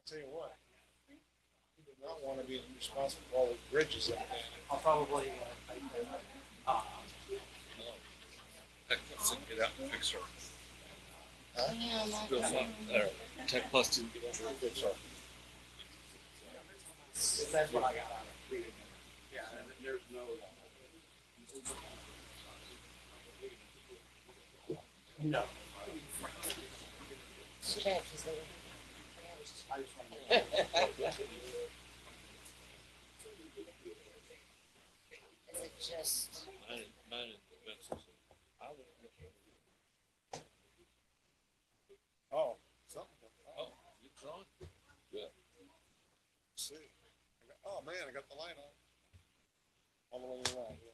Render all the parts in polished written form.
tell you what, you do not want to be responsible for all the bridges up there. I'll probably, Tech Plus didn't get out and fix her. Huh? Still not there. Tech Plus didn't get out and fix her. that's what I got out of reading it. Yeah, And there's no. no. I just want to. Is it just, Mine is expensive. I would. Oh, something. Oh, it's on? Yeah. See. Oh, man, I got the light on. All the way around, yeah.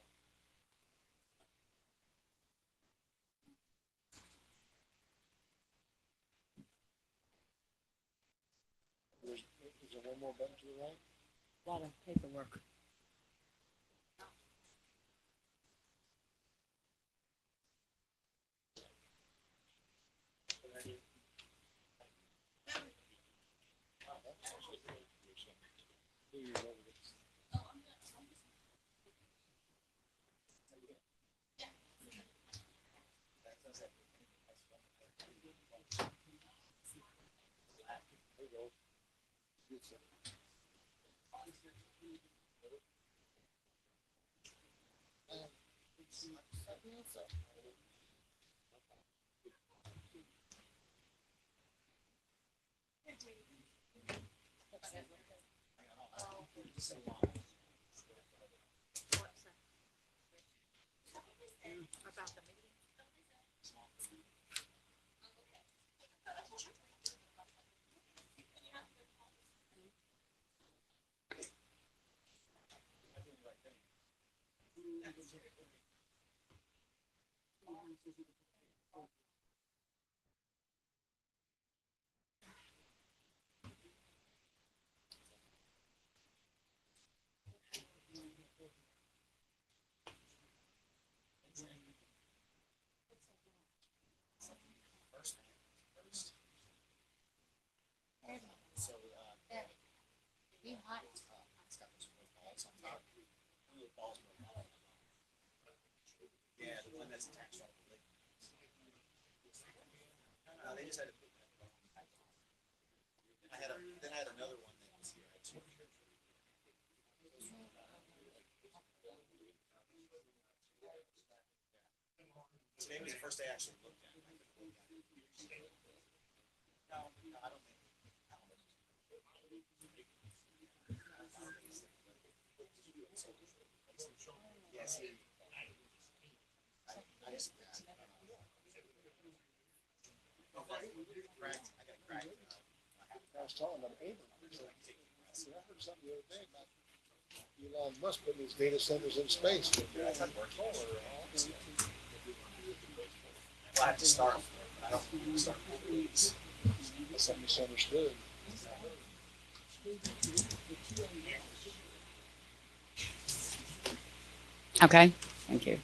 Is there one more button to the right? a lot of paperwork? About the meeting. Be hot. Yeah, the one that's attached on the lake. No, they just had. Then I had another one that was here. Today was the first day I actually looked at it. No, I don't think. Yes. I just. Cracked. I got cracked. I was telling them, Abraham, I heard something the other day about Elon Musk putting these data centers in space. Well, I have to start. I don't start. That's something misunderstood. Okay, thank you.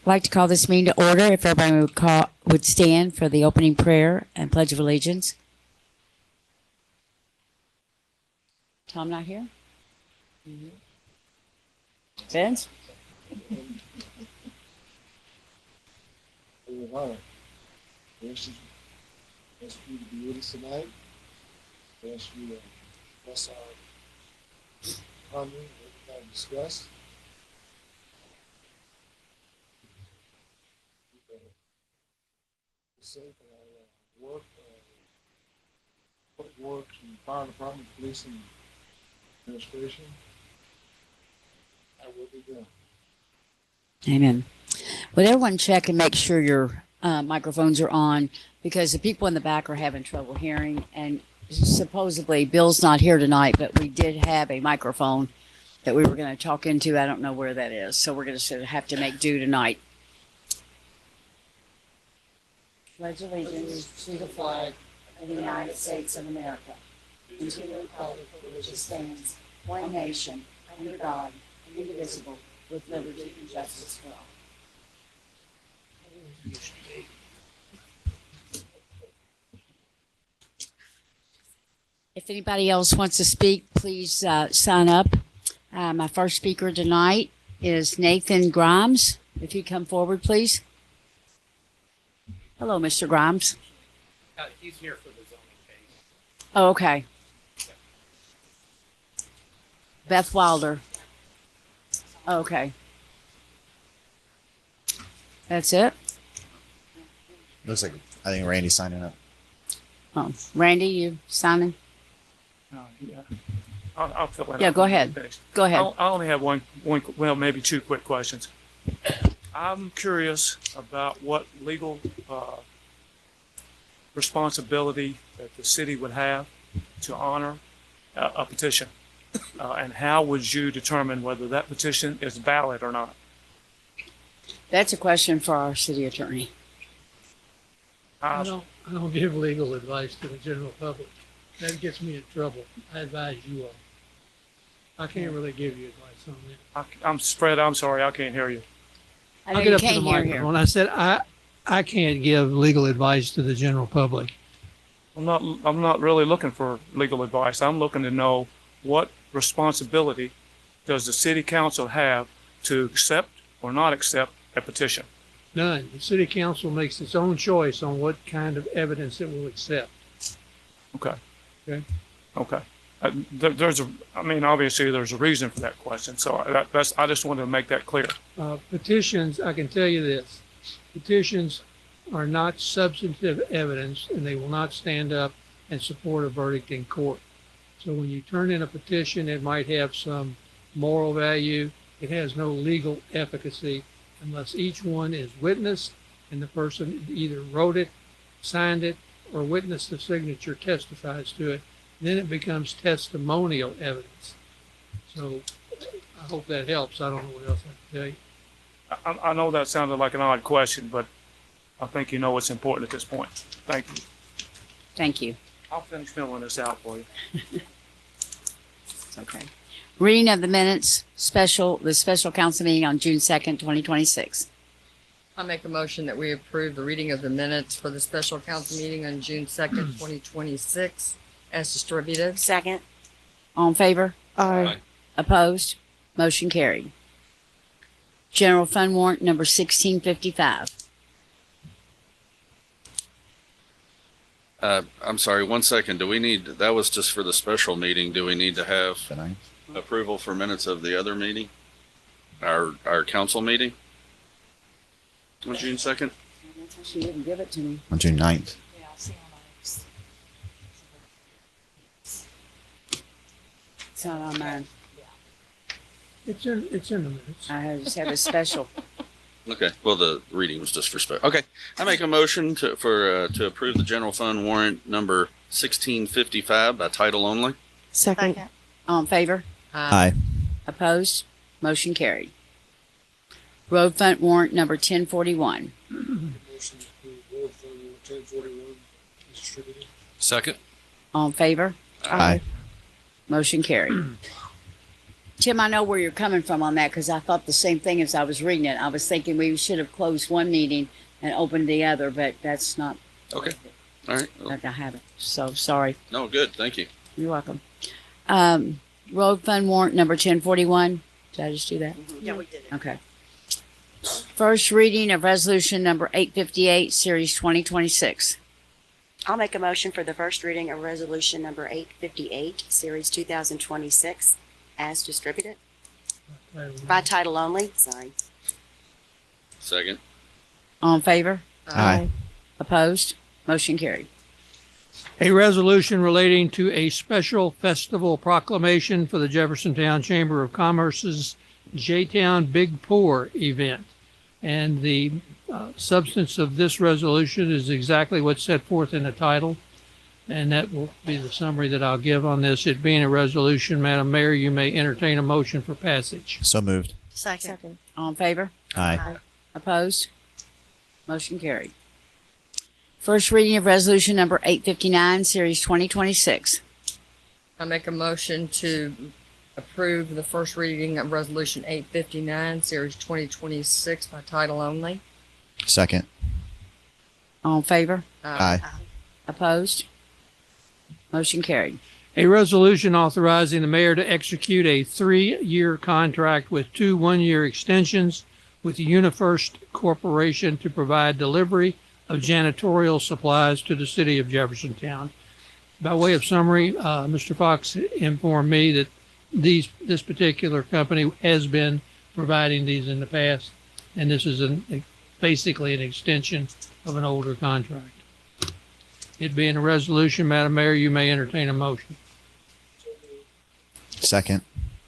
I'd like to call this meeting to order. If everybody would stand for the opening prayer and pledge of allegiance. Tom not here? Vince? Honor. Ask you to be with us tonight. Ask you to bless our pondering, what we've discussed. Safe in our work, public works and fire department, police and administration. I will be done. Amen. Would everyone check and make sure your microphones are on, because the people in the back are having trouble hearing, and supposedly Bill's not here tonight, but we did have a microphone that we were going to talk into. I don't know where that is, so we're going to have to make do tonight. Pledge allegiance to the flag of the United States of America and to the republic for which it stands, one nation, under God, indivisible, with liberty and justice for all. If anybody else wants to speak, please sign up. My first speaker tonight is Nathan Grimes. If you come forward, please. Hello, Mr. Grimes. He's here for the zoning case. Oh, okay. Beth Wilder. Okay. That's it? Looks like I think Randy's signing up. Oh, Randy, you signing? Yeah. I'll fill in. Yeah, go ahead. Go ahead. I only have one, well, maybe two quick questions. I'm curious about what legal responsibility that the city would have to honor a petition. And how would you determine whether that petition is valid or not? That's a question for our city attorney. I don't give legal advice to the general public. That gets me in trouble. I advise you all. I can't really give you advice on that. I'm spread. I'm sorry. I can't hear you. I know I'll get you up to the can't hear here. microphone. I said I can't give legal advice to the general public. I'm not really looking for legal advice. I'm looking to know what responsibility does the city council have to accept or not accept a petition? None. The city council makes its own choice on what kind of evidence it will accept. Okay. Okay. Okay. Obviously there's a reason for that question. So I just wanted to make that clear. Petitions, I can tell you this, petitions are not substantive evidence and they will not stand up and support a verdict in court. So when you turn in a petition, it might have some moral value. It has no legal efficacy unless each one is witnessed and the person either wrote it, signed it, or witnessed the signature testifies to it. Then it becomes testimonial evidence. So I hope that helps. I don't know what else I can tell you. I know that sounded like an odd question, but I think you know what's important at this point. Thank you. Thank you. I'll finish filling this out for you. It's okay. Reading of the minutes, the special council meeting on June 2nd, 2026. I make a motion that we approve the reading of the minutes for the special council meeting on June 2nd, 2026 as distributed. Second. All in favor? Aye. Opposed? Motion carried. General fund warrant number 1655. I'm sorry, 1 second. That was just for the special meeting. Do we need to have The ninth? approval for minutes of the other meeting? Our council meeting? On June 2nd? She didn't give it to me. On June 9th. Yeah, I'll see on ours. It's not on mine. It's in the minutes. I just have a special. Okay, well, the reading was just for special. Okay, I make a motion to approve the general fund warrant number 1655 by title only. Second. All in favor? Aye. Opposed? Motion carried. Road fund warrant number 1041. Motion to approve road fund warrant 1041 is distributed. Second. All in favor? Aye. Motion carried. Tim, I know where you're coming from on that because I thought the same thing as I was reading it. I was thinking we should have closed one meeting and opened the other, but that's not. Okay. All right. Well, I haven't. So sorry. no, good. Thank you. You're welcome. Road fund warrant number 1041. Did I just do that? Yeah, we did it. Okay. First reading of resolution number 858, series 2026. I'll make a motion for the first reading of resolution number 858, series 2026, as distributed. By title only, sorry. Second. All in favor? Aye. Opposed? Motion carried. A resolution relating to a special festival proclamation for the Jeffersontown Chamber of Commerce's J-Town Big Pour event. And the substance of this resolution is exactly what's set forth in the title. And that will be the summary that I'll give on this. It being a resolution, Madam Mayor, you may entertain a motion for passage. So moved. Second. All in favor? Aye. Opposed? Motion carried. First reading of resolution number 859, series 2026. I make a motion to approve the first reading of resolution 859, series 2026 by title only. Second. All in favor? Aye. Opposed? Motion carried. A resolution authorizing the mayor to execute a 3-year contract with 2 one-year extensions with the UniFirst Corporation to provide delivery of janitorial supplies to the city of Jeffersontown. By way of summary, Mr. Fox informed me that this particular company has been providing these in the past, and this is basically an extension of an older contract. It being a resolution, Madam Mayor, you may entertain a motion. Second.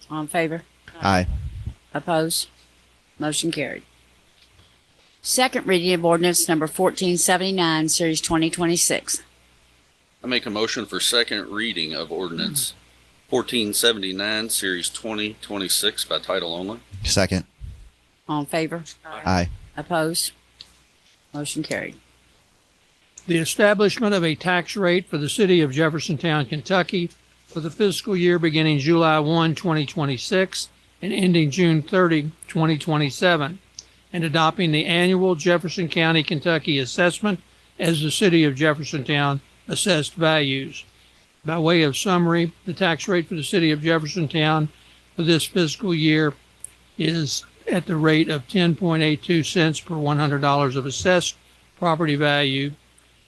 All in favor? Aye. Opposed? Motion carried. Second reading of ordinance number 1479, series 2026. I make a motion for second reading of ordinance 1479, series 2026 by title only. Second. All in favor? Aye. Opposed? Motion carried. The establishment of a tax rate for the city of Jeffersontown, Kentucky for the fiscal year beginning July 1, 2026 and ending June 30, 2027, and adopting the annual Jefferson County, Kentucky assessment as the city of Jeffersontown assessed values. By way of summary, the tax rate for the city of Jeffersontown for this fiscal year is at the rate of 10.82 cents per $100 of assessed property value,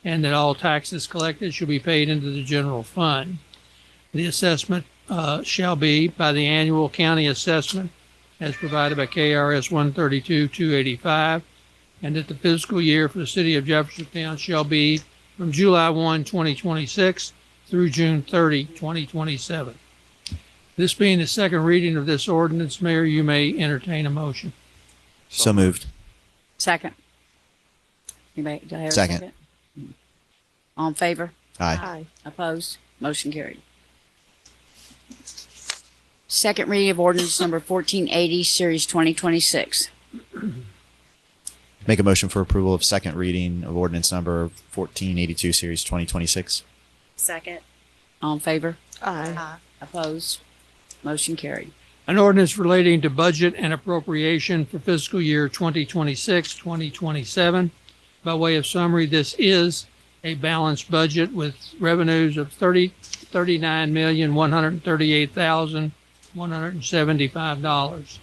and that all taxes collected shall be paid into the general fund. The assessment shall be by the annual county assessment as provided by KRS 132-285, and that the fiscal year for the city of Jeffersontown shall be from July 1, 2026 through June 30, 2027. This being the second reading of this ordinance, Mayor, you may entertain a motion. So moved. Second. Anybody, do I hear a Second. second? All in favor? Aye. Aye. Opposed? Motion carried. Second reading of ordinance number 1480, series 2026. Make a motion for approval of second reading of ordinance number 1482, series 2026. Second. All in favor? Aye. Opposed? Motion carried. An ordinance relating to budget and appropriation for fiscal year 2026-2027. By way of summary, this is a balanced budget with revenues of $39,138,175.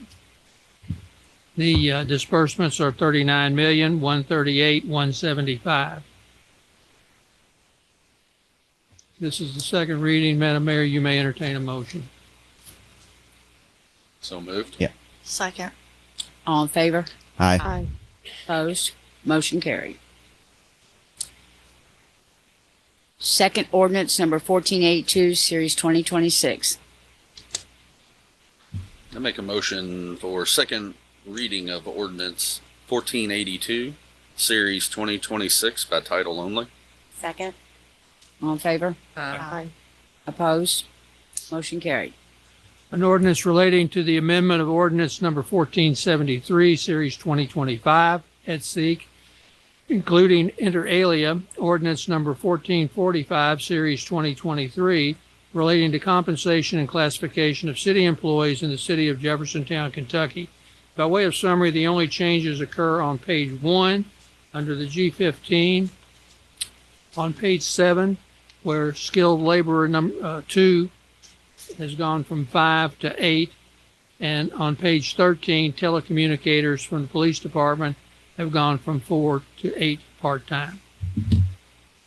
The disbursements are $39,138,175. This is the second reading. Madam Mayor, you may entertain a motion. So moved. Yeah. Second. All in favor? Aye. Aye. Opposed? Motion carried. Second ordinance number 1482, series 2026. I make a motion for second reading of ordinance 1482, series 2026 by title only. Second. All in favor? Aye. Opposed? Motion carried. An ordinance relating to the amendment of ordinance number 1473, series 2025, et seq., including inter alia ordinance number 1445, series 2023, relating to compensation and classification of city employees in the city of Jeffersontown, Kentucky. By way of summary, the only changes occur on page 1 under the G15, on page 7, where skilled laborer number 2 has gone from 5 to 8, and on page 13, telecommunicators from the police department have gone from 4 to 8 part-time.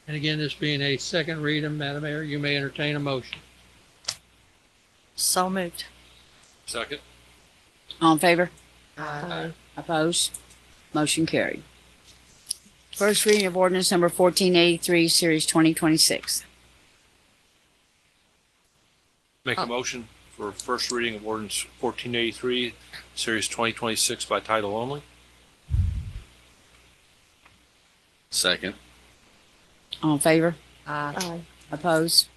And again, this being a second reading, Madam Mayor, you may entertain a motion. So moved. Second. All in favor? Aye. Opposed? Motion carried. First reading of ordinance number 1483, series 2026. Make a motion for first reading of ordinance 1483, series 2026 by title only. Second. All in favor? Aye. Opposed?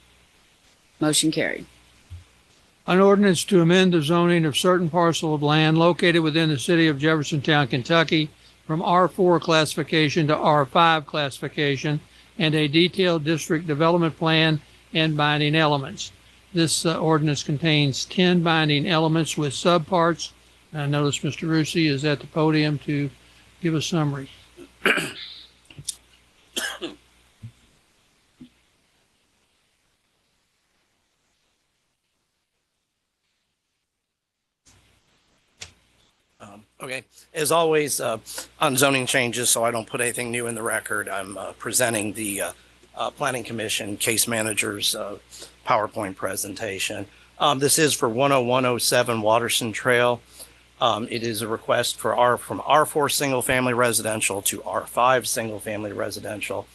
Motion carried. An ordinance to amend the zoning of certain parcel of land located within the city of Jeffersontown, Kentucky from R4 classification to R5 classification, and a detailed district development plan and binding elements. This ordinance contains 10 binding elements with subparts. I notice Mr. Rusi is at the podium to give a summary. as always, on zoning changes, so I don't put anything new in the record, I'm presenting the Planning Commission Case Manager's PowerPoint presentation. This is for 10107 Waterston Trail. It is a request from R4 single family residential to R5 single family residential,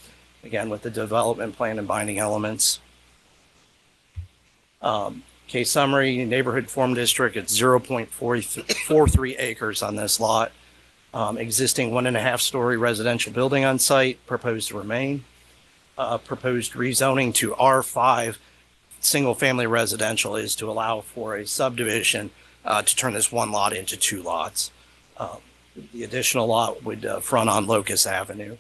again with the development plan and binding elements. Case summary: neighborhood form district. It's 0.43 acres on this lot. Existing 1.5-story residential building on site, proposed to remain. Proposed rezoning to R5 single family residential is to allow for a subdivision to turn this one lot into 2 lots. The additional lot would front on Locust Avenue.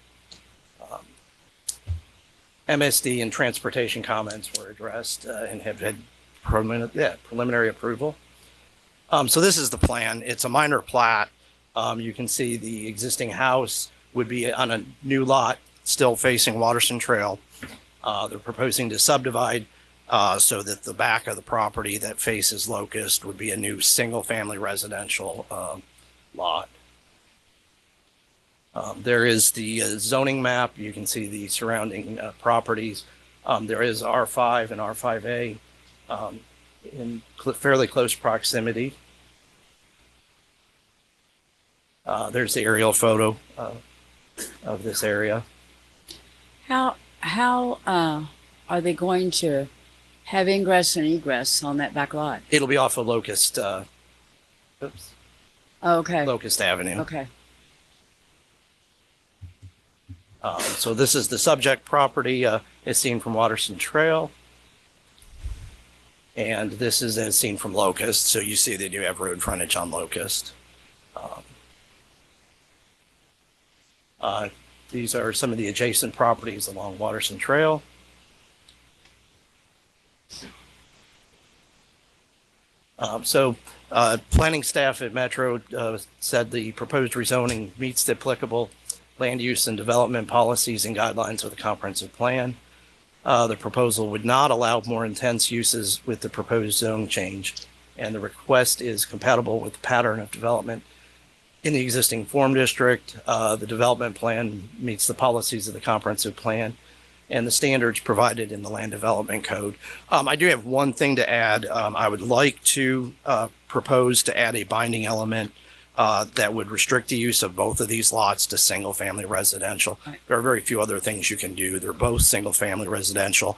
MSD and transportation comments were addressed and have had preliminary approval. So this is the plan. It's a minor plat. You can see the existing house would be on a new lot still facing Waterston Trail. They're proposing to subdivide so that the back of the property that faces Locust would be a new single-family residential lot. There is the zoning map. You can see the surrounding properties. There is R5 and R5A in fairly close proximity. There's the aerial photo of this area. How are they going to have ingress and egress on that back lot? It'll be off of Locust. Oh, okay. Locust Avenue. Okay. So this is the subject property. It's seen from Waterston Trail. And this is as seen from Locust. So you see they do have road frontage on Locust. These are some of the adjacent properties along Waterston Trail. Planning staff at Metro said the proposed rezoning meets the applicable land use and development policies and guidelines of the comprehensive plan. The proposal would not allow more intense uses with the proposed zone change, and the request is compatible with the pattern of development in the existing form district. The development plan meets the policies of the comprehensive plan and the standards provided in the land development code. I do have one thing to add. I would like to propose to add a binding element that would restrict the use of both of these lots to single family residential. There are very few other things you can do. They're both single family residential,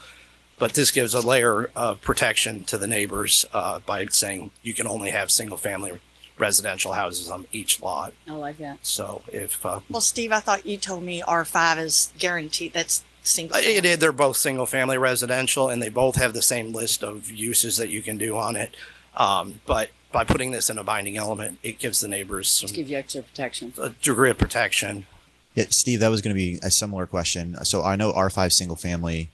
but this gives a layer of protection to the neighbors by saying you can only have single family residential houses on each lot. I like that. So if Well, Steve, I thought you told me R5 is guaranteed. That's single. they're both single family residential and they both have the same list of uses that you can do on it. But by putting this in a binding element, it gives the neighbors some Give you extra protection. a degree of protection. Yeah, Steve, that was going to be a similar question. So I know R5 single family,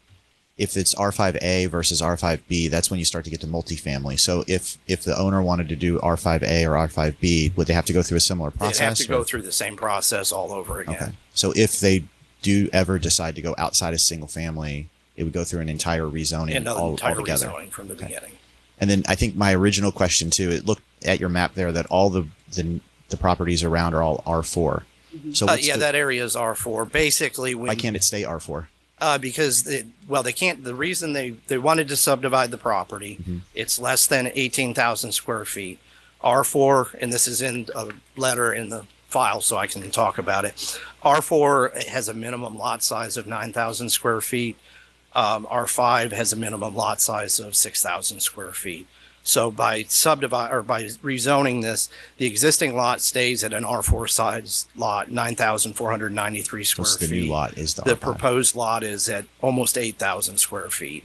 if it's R5A versus R5B, that's when you start to get to multifamily. So if the owner wanted to do R5A or R5B, would they have to go through a similar process? They'd have to go or- through the same process all over again. Okay. So if they do ever decide to go outside of single family, it would go through an entire rezoning And entire altogether. rezoning from the beginning. And then I think my original question too, it looked at your map there that all the properties around are all R4. So what's Yeah, the- that area is R4. Basically, why can't it stay R4? Because they can't. The reason they wanted to subdivide the property, it's less than 18,000 square feet. R4, and this is in a letter in the file, so I can talk about it. R4 has a minimum lot size of 9,000 square feet. R5 has a minimum lot size of 6,000 square feet. So by rezoning this, the existing lot stays at an R4 size lot, 9,493 square So feet. the new lot is the The R5. proposed lot is at almost 8,000 square feet.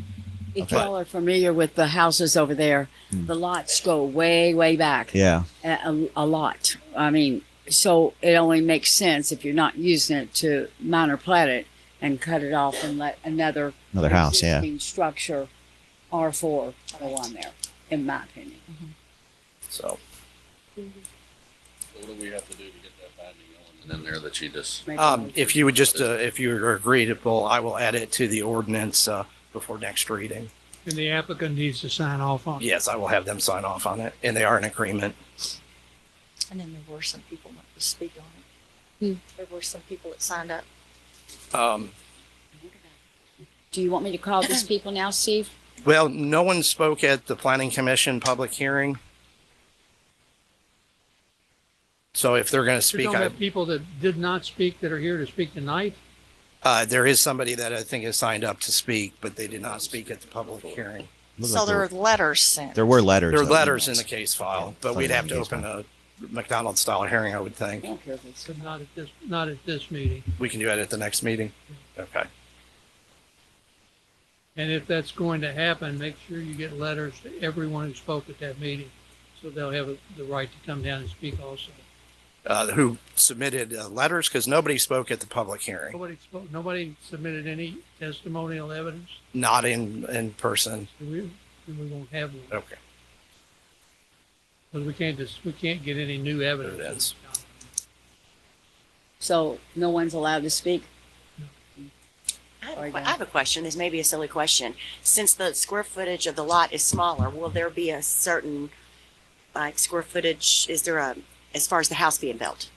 If y'all are familiar with the houses over there, the lots go way, way back. Yeah. A lot. I mean, so it only makes sense if you're not using it to minor plat it and cut it off and let another House, yeah. existing structure R4 go on there, in my opinion. So What do we have to do to get that binding element in there that you just? if you would just, if you are agreeable, I will add it to the ordinance before next reading. And the applicant needs to sign off on it. Yes, I will have them sign off on it, and they are in agreement. And then there were some people that would speak on it. There were some people that signed up. Do you want me to call these people now, Steve? Well, no one spoke at the planning commission public hearing. So if they're going to You're speak, talking about people that did not speak that are here to speak tonight? there is somebody that I think has signed up to speak, but they did not speak at the public hearing. Looked So like there were letters sent. there were letters. There are though, letters in emails. the case file, but Something we'd have in to the case open a McDonald's style hearing, I would think. But not at this meeting. We can do that at the next meeting. Okay. And if that's going to happen, make sure you get letters to everyone who spoke at that meeting, so they'll have the right to come down and speak also. Who submitted letters? Because nobody spoke at the public hearing, Nobody spoke, nobody submitted any testimonial evidence, not in person. so we won't have one. Okay. But we can't get any new evidence. Evidence. So no one's allowed to speak? I have a question. This may be a silly question. Since the square footage of the lot is smaller, will there be a certain, like, square footage? Is there a, as far as the house being built?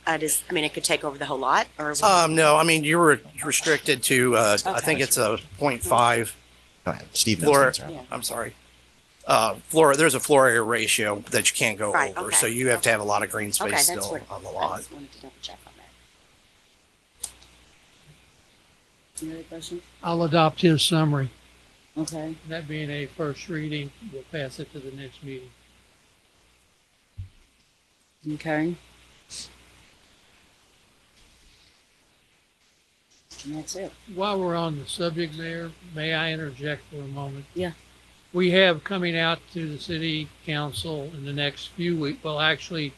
I mean, it could take over the whole lot, or? No, I mean, you were restricted to, I think it's a 0.5 Go ahead. Steve knows the floor. answer. Yeah. I'm sorry. Floor, there's a floor area ratio that you can't go Right, over. okay. So you have to have a lot of green Okay, space that's still what, on the I lot. just wanted to double check on that. Any other questions? I'll adopt his summary. Okay. That being a first reading, we'll pass it to the next meeting. Okay. And that's it. While we're on the subject, Mayor, may I interject for a moment? Yeah. We have coming out to the city council in the next few weeks, well, actually,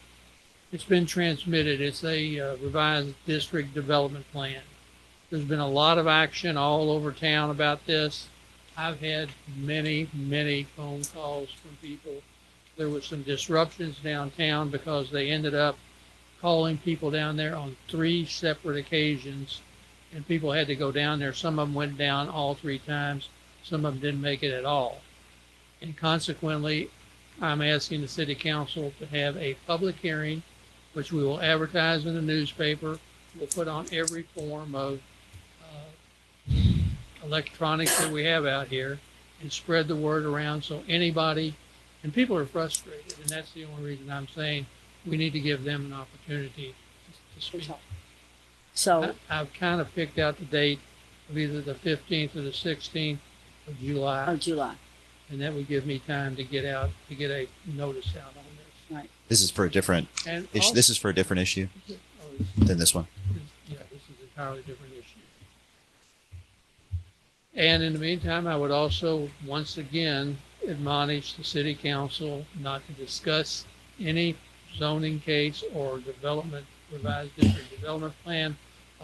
it's been transmitted. It's a revised district development plan. There's been a lot of action all over town about this. I've had many, many phone calls from people. There was some disruptions downtown because they ended up calling people down there on 3 separate occasions, and people had to go down there. Some of them went down all 3 times. Some of them didn't make it at all. And consequently, I'm asking the city council to have a public hearing, which we will advertise in the newspaper. We'll put on every form of electronics that we have out here and spread the word around so anybody, and people are frustrated, and that's the only reason I'm saying we need to give them an opportunity to speak. So, I've kind of picked out the date of either the 15th or the 16th of July, July. and that would give me time to get out, to get a notice out on this. Right. This is for a different And issue. This is for a different issue than this one. Yeah, this is an entirely different issue. And in the meantime, I would also once again admonish the city council not to discuss any zoning case or development, revised district development plan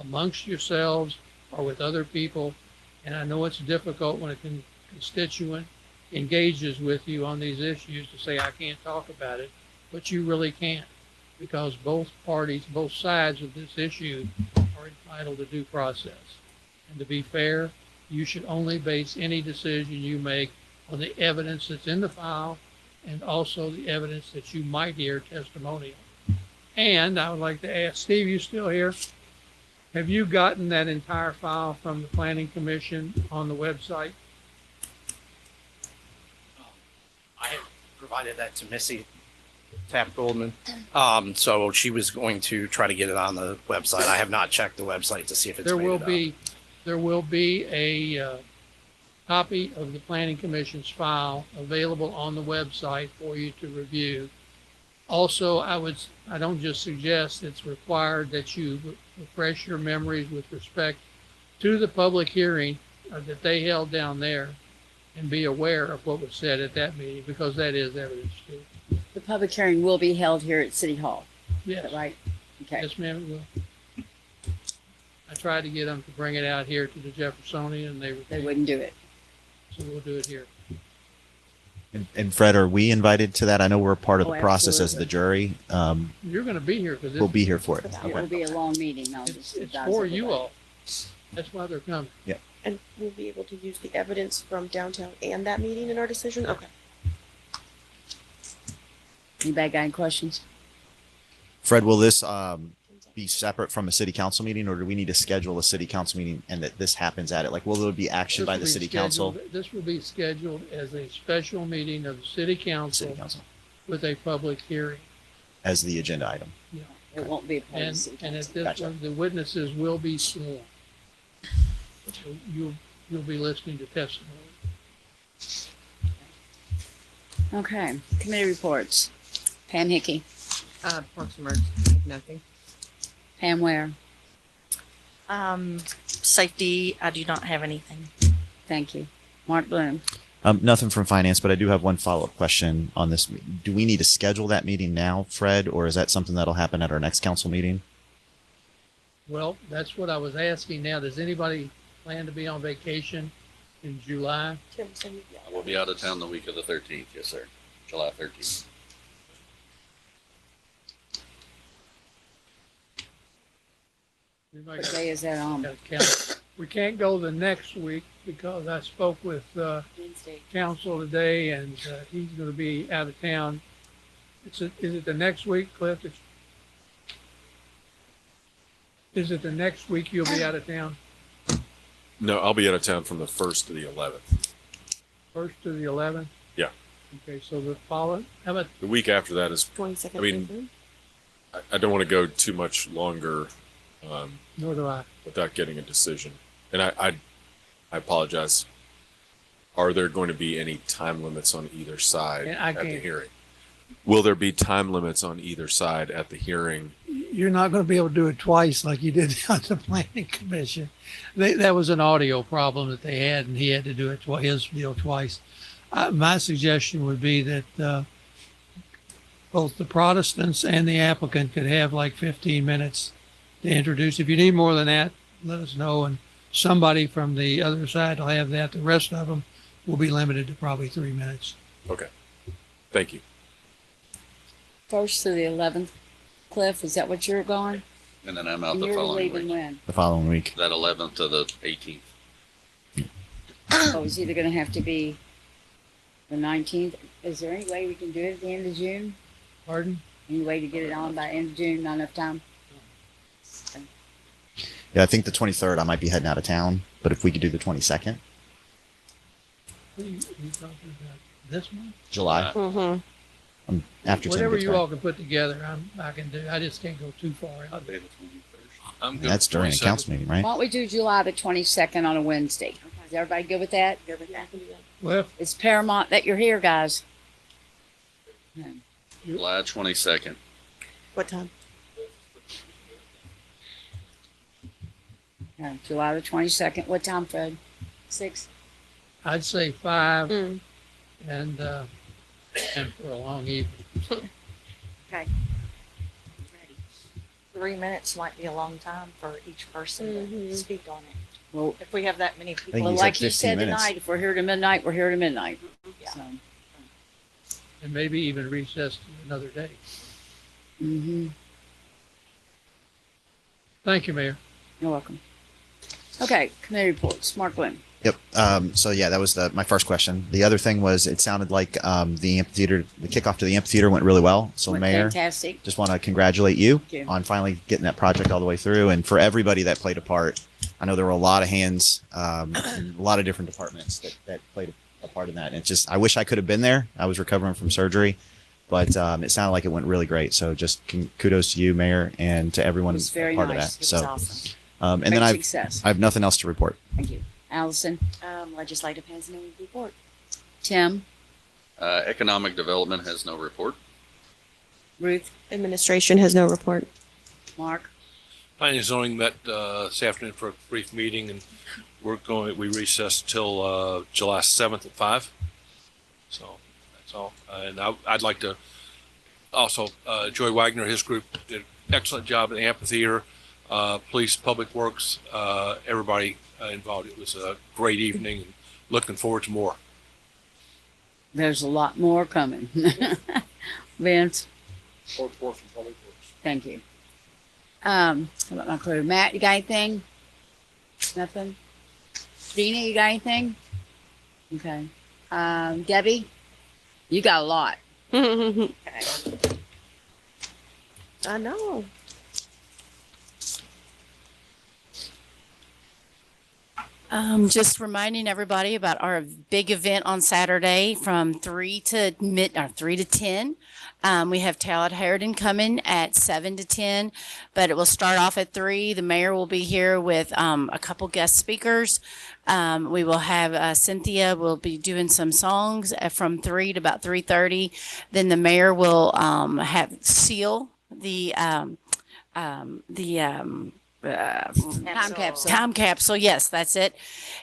amongst yourselves or with other people. And I know it's difficult when a constituent engages with you on these issues to say, I can't talk about it, but you really can't, because both parties, both sides of this issue are entitled to due process. And to be fair, you should only base any decision you make on the evidence that's in the file and also the evidence that you might hear testimonial. And I would like to ask, Steve, you still here? Have you gotten that entire file from the Planning Commission on the website? I had provided that to Missy Tapp Goldman. So she was going to try to get it on the website. I have not checked the website to see if it's There made will it up. there will be a copy of the Planning Commission's file available on the website for you to review. Also, I don't just suggest, it's required that you refresh your memories with respect to the public hearing that they held down there and be aware of what was said at that meeting, because that is evidence too. The public hearing will be held here at City Hall. Is Yes, that right? Okay. yes, ma'am, it will. I tried to get them to bring it out here to the Jeffersonian, and they They wouldn't do it. so we'll do it here. And Fred, are we invited to that? I know we're part of the Oh, process as the jury. You're going to be here for this. We'll be here for it. It will be a long meeting. I'll just It's advise for everybody. you all. That's why they're coming. And we'll be able to use the evidence from downtown and that meeting in our decision? Okay. Anybody got any questions? Fred, will this be separate from a city council meeting, or do we need to schedule a city council meeting and that this happens at it? Like, will there be action This by will the be city council? This will be scheduled as a special meeting of the city council with a public hearing. As the agenda item. It won't be a part of the And, city and at council. this one, the witnesses will be sworn. So you'll be listening to testimony. Okay, committee reports. Pam Hickey, Parks and Emergency, nothing. Pam Ware, Safety, I do not have anything. thank you. Mark Bloom, Nothing from finance, but I do have one follow-up question on this. Do we need to schedule that meeting now, Fred, or is that something that'll happen at our next council meeting? Well, that's what I was asking now. Does anybody plan to be on vacation in July? Tim said you'd be out. We'll be out of town the week of the 13th. Yes, sir. July 13th. Anybody what got- day is that on? got a calendar? We can't go the next week because I spoke with Wednesday. council today and he's going to be out of town. Is it the next week, Cliff? Is it the next week you'll be out of town? No, I'll be out of town from the 1st to the 11th. 1st to the 11th? Yeah. Okay, so the following, how about The week after that is, 22nd. I mean, I don't want to go too much longer nor do I. without getting a decision. And I apologize. Are there going to be any time limits on either side Yeah, I at the can't- hearing? Will there be time limits on either side at the hearing? You're not going to be able to do it twice like you did on the planning commission. That was an audio problem that they had, and he had to do it his deal twice. My suggestion would be that both the Protestants and the applicant could have like 15 minutes to introduce. If you need more than that, let us know, and somebody from the other side will have that. The rest of them will be limited to probably 3 minutes. Okay. Thank you. 1st to the 11th. Cliff, is that what you're going? And then I'm out And the you're following leaving week. when? The following week. That 11th to the 18th. Oh, it's either going to have to be the 19th. Is there any way we can do it at the end of June? Pardon? Any way to get it on by end of June? Not enough time? Yeah, I think the 23rd I might be heading out of town, but if we could do the 22nd, What are you talking about? This month? July, Mm-hmm. after 10 Whatever gets you back. all can put together, I can do. I just can't go too far out. I'm good. That's with during a 22nd. council meeting, right? Why don't we do July the 22nd on a Wednesday? Is everybody good with that? Good with that? Well, It's paramount that you're here, guys. July 22nd. What time? Yeah, July the 22nd. What time, Fred? 6? I'd say 5 Mm. and for a long evening. Okay. Ready. 3 minutes might be a long time for each person to Mhm. speak on it. Well, If we have that many think people. well you said like you 15 said minutes. tonight, if we're here to midnight, we're here to midnight. Yeah. So, And maybe even recess to another day. mm-hmm. Thank you, Mayor. You're welcome. Okay, committee reports. Mark Bloom. Yep. So yeah, that was my first question. The other thing was, it sounded like the amphitheater, the kickoff to the amphitheater went really well. So Went Mayor, fantastic. just want to congratulate you Thank you. on finally getting that project all the way through, and for everybody that played a part. I know there were a lot of hands, and a lot of different departments that played a part in that. And it's just, I wish I could have been there. I was recovering from surgery, but it sounded like it went really great. So just kudos to you, Mayor, and to everyone It was who's very part nice. of It that. was So, awesome. and Great then success. I have nothing else to report. Thank you. Allison, Legislative has no report. Tim, Economic Development has no report. Ruth, Administration has no report. Mark. Planning and zoning met this afternoon for a brief meeting, and we recessed till July 7th at 5. So that's all. And I'd like to also, Joy Wagner, his group did an excellent job at the amphitheater, police, public works, everybody involved. It was a great evening, and looking forward to more. There's a lot more coming. Vince, Report from public works. thank you. How about my crew? Matt, you got anything? Nothing? Dina, you got anything? Okay. Debbie, you got a lot. Okay. I know. Just reminding everybody about our big event on Saturday from 3 to 10. We have Todd Harridan coming at 7 to 10, but it will start off at 3. The mayor will be here with a couple guest speakers. We will have Cynthia will be doing some songs from 3 to about 3:30. Then the mayor will have seal the time capsule. Yes, that's it.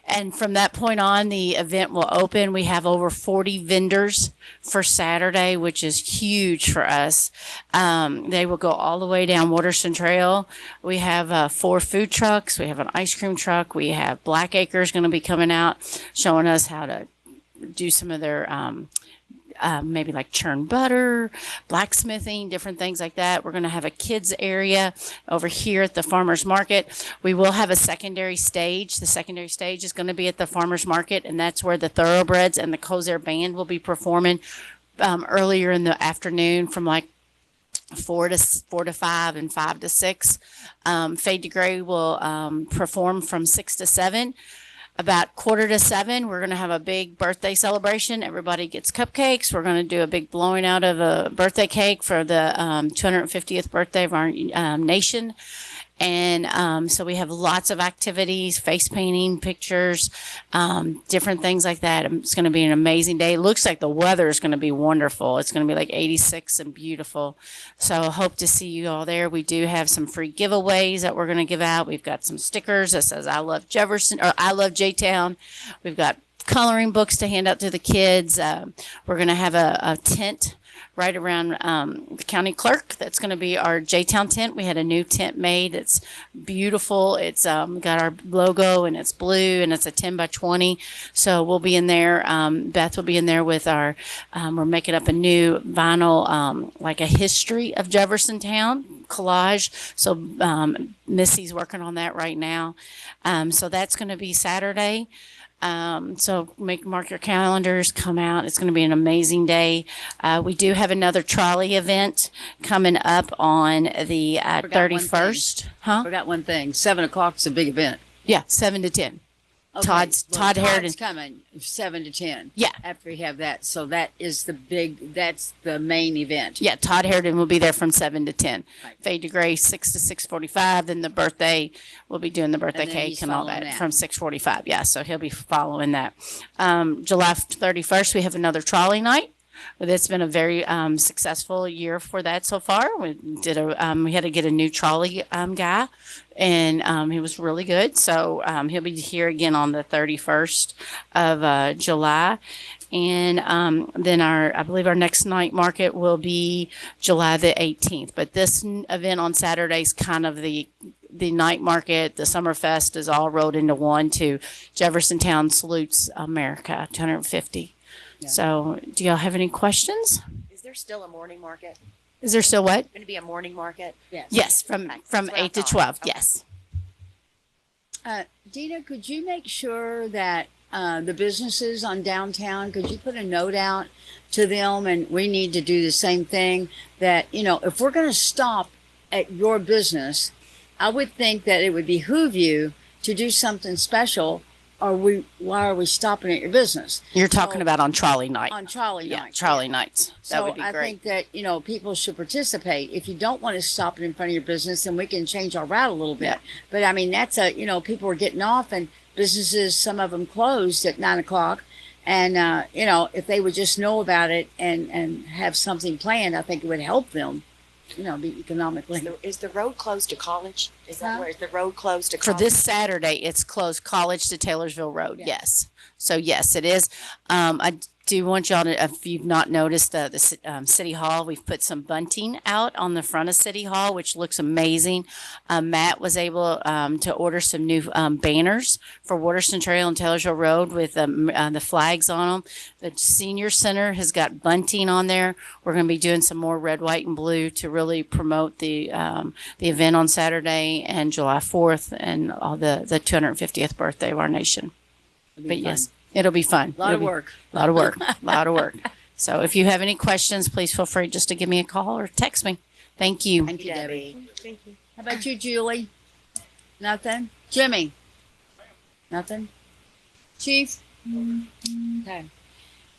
And from that point on, the event will open. We have over 40 vendors for Saturday, which is huge for us. They will go all the way down Waterston Trail. We have 4 food trucks. We have an ice cream truck. We have Black Acres going to be coming out, showing us how to do some of their maybe like churn butter, blacksmithing, different things like that. We're going to have a kids area over here at the farmers market. We will have a secondary stage. The secondary stage is going to be at the farmers market, and that's where the Thoroughbreds and the Kozer Band will be performing earlier in the afternoon from like 4 to 5 and 5 to 6. Fade to Gray will perform from 6 to 7. About 6:45, we're going to have a big birthday celebration. Everybody gets cupcakes. We're going to do a big blowing out of a birthday cake for the 250th birthday of our nation. And so we have lots of activities, face painting, pictures, different things like that. It's going to be an amazing day. It looks like the weather is going to be wonderful. It's going to be like 86 and beautiful. So I hope to see you all there. We do have some free giveaways that we're going to give out. We've got some stickers that says I love Jefferson or I love J-Town. We've got coloring books to hand out to the kids. We're going to have a tent right around the county clerk. That's going to be our J-Town tent. We had a new tent made. It's beautiful. It's got our logo and it's blue and it's a 10 by 20. So we'll be in there. Beth will be in there with our, we're making up a new vinyl, like a history of Jeffersontown collage. So Missy's working on that right now. So that's going to be Saturday. So mark your calendars, come out. It's going to be an amazing day. We do have another trolley event coming up on the 31st. Huh? Forgot one thing. 7 o'clock is a big event. Yeah, 7 to 10. Okay. Todd Harridan. Todd's coming 7 to 10. Yeah. After we have that. So that is that's the main event. Yeah, Todd Harridan will be there from 7 to 10. Right. Fade to Gray 6 to 6:45. Then the birthday, we'll be doing the birthday cake and all that from 6:45. Yeah, so he'll be following that. July 31st, we have another trolley night. It's been a very successful year for that so far. We had to get a new trolley guy, and he was really good. So he'll be here again on the 31st of July. And then I believe our next night market will be July the 18th. But this event on Saturday is kind of the night market. The Summerfest is all rolled into one to Jeffersontown Salutes America 250. Yeah. So do y'all have any questions? Is there still a morning market? Is there still what? Going to be a morning market? Yes. Yes, from 8 to 12. Okay. Yes. Dina, could you make sure that the businesses on downtown, could you put a note out to them, and we need to do the same thing, that, if we're going to stop at your business, I would think that it would behoove you to do something special. Why are we stopping at your business? You're talking about on trolley night. On trolley night. Trolley nights. That would be great. great. I think that, people should participate. If you don't want to stop it in front of your business, then we can change our route a little bit. Yeah. But I mean, that's people are getting off, and businesses, some of them closed at 9 o'clock. And, if they would just know about it and have something planned, I think it would help them. Be economically. Is the road closed to College? Is that where is the road closed to College? For this Saturday, it's closed College to Taylorsville Road. Yeah. Yes. So yes, it is. I do want y'all to, if you've not noticed, the City Hall, we've put some bunting out on the front of City Hall, which looks amazing. Matt was able to order some new banners for Waterston Trail and Taylorsville Road with the flags on them. The Senior Center has got bunting on there. We're going to be doing some more red, white, and blue to really promote the event on Saturday and July 4th and all the 250th birthday of our nation. But yes, it'll be fun. A lot of work. A lot of work. A lot of work. So if you have any questions, please feel free just to give me a call or text me. Thank you. Thank you, Debbie. Thank you. How about you, Julie? Nothing? Jimmy? Nothing? Chief? Okay.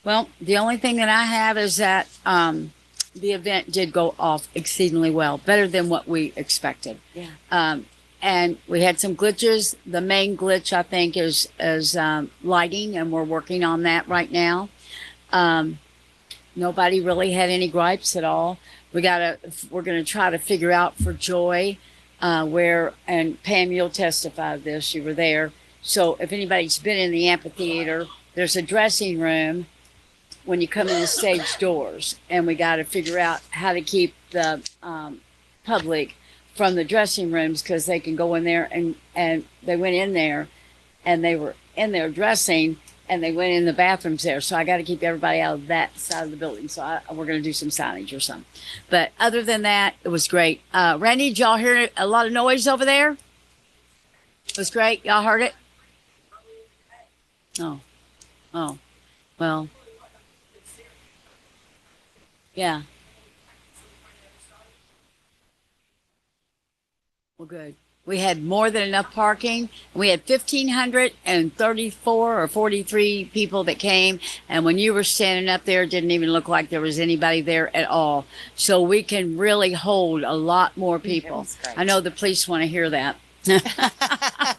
Well, the only thing that I have is that the event did go off exceedingly well, better than what we expected. Yeah. And we had some glitches. The main glitch, I think, is lighting, and we're working on that right now. Nobody really had any gripes at all. We're gonna try to figure out for Joy where, and Pam, you'll testify to this. You were there. So if anybody's been in the amphitheater, there's a dressing room when you come in the stage doors, and we got to figure out how to keep the public from the dressing rooms, because they can go in there and they went in there and they were in there dressing and they went in the bathrooms there. So I got to keep everybody out of that side of the building. So we're going to do some signage or something. But other than that, it was great. Randy, did y'all hear a lot of noise over there? It was great. Y'all heard it? Oh, well, yeah. Well, good. We had more than enough parking. We had 1,534 or 43 people that came. And when you were standing up there, it didn't even look like there was anybody there at all. So we can really hold a lot more people. I know the police want to hear that. I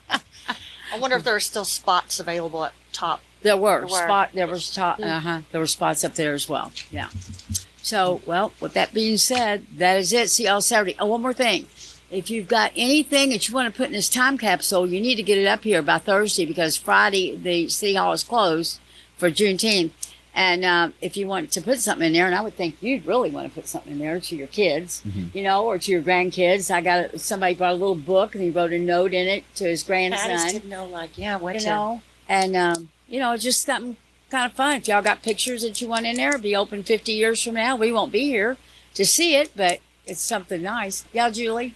wonder if there are still spots available at top. There were spots up there as well. Yeah. So, well, with that being said, that is it. See y'all Saturday. Oh, one more thing. If you've got anything that you want to put in this time capsule, you need to get it up here by Thursday, because Friday the city hall is closed for Juneteenth. And if you want to put something in there, and I would think you'd really want to put something in there to your kids, you know, or to your grandkids. Somebody brought a little book and he wrote a note in it to his grandson. I just didn't know, like, yeah, what You to. know, and you know, just something kind of fun. If y'all got pictures that you want in there, it'll be open 50 years from now. We won't be here to see it, but it's something nice. Yeah, Julie?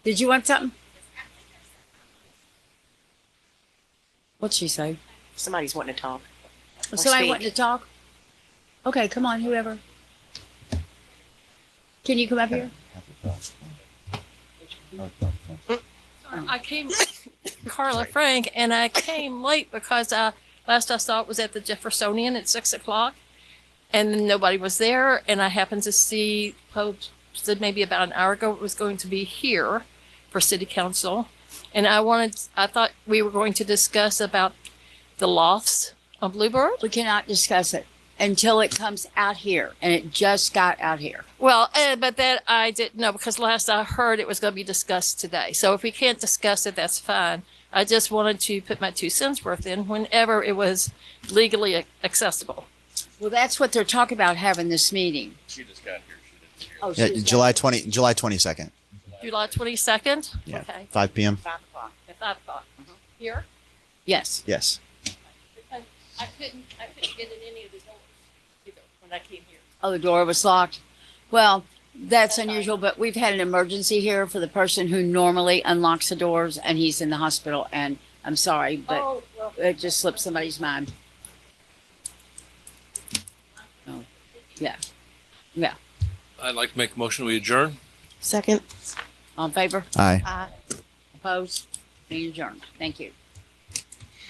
Did you want something? What'd she say? Somebody's wanting to talk. or Somebody speak. wanting to talk? Okay, come on, whoever. Can you come up here? I came, Carla Frank, and I came late because last I saw it was at the Jeffersonian at 6:00, and then nobody was there. And I happened to see posted maybe about an hour ago it was going to be here for City Council, and I thought we were going to discuss about the lofts on Bluebird. We cannot discuss it until it comes out here, and it just got out here. Well, but that I didn't know, because last I heard it was going to be discussed today. So if we can't discuss it, that's fine. I just wanted to put my 2 cents worth in whenever it was legally accessible. Well, that's what they're talking about having this meeting. She just got here. Oh, Yeah, she's July 22nd. July 22nd? Yeah. Okay. 5 p.m. 5 o'clock. At 5 o'clock. Here? Yes. Yes. I couldn't get in any of the doors either when I came here. Oh, the door was locked. Well, that's unusual, but we've had an emergency here for the person who normally unlocks the doors, and he's in the hospital. And I'm sorry, but Oh, well. it just slipped somebody's mind. Oh, yeah. Yeah. I'd like to make a motion, we adjourn. Second. All in favor? Aye. Aye. Opposed? Meeting adjourned. Thank you.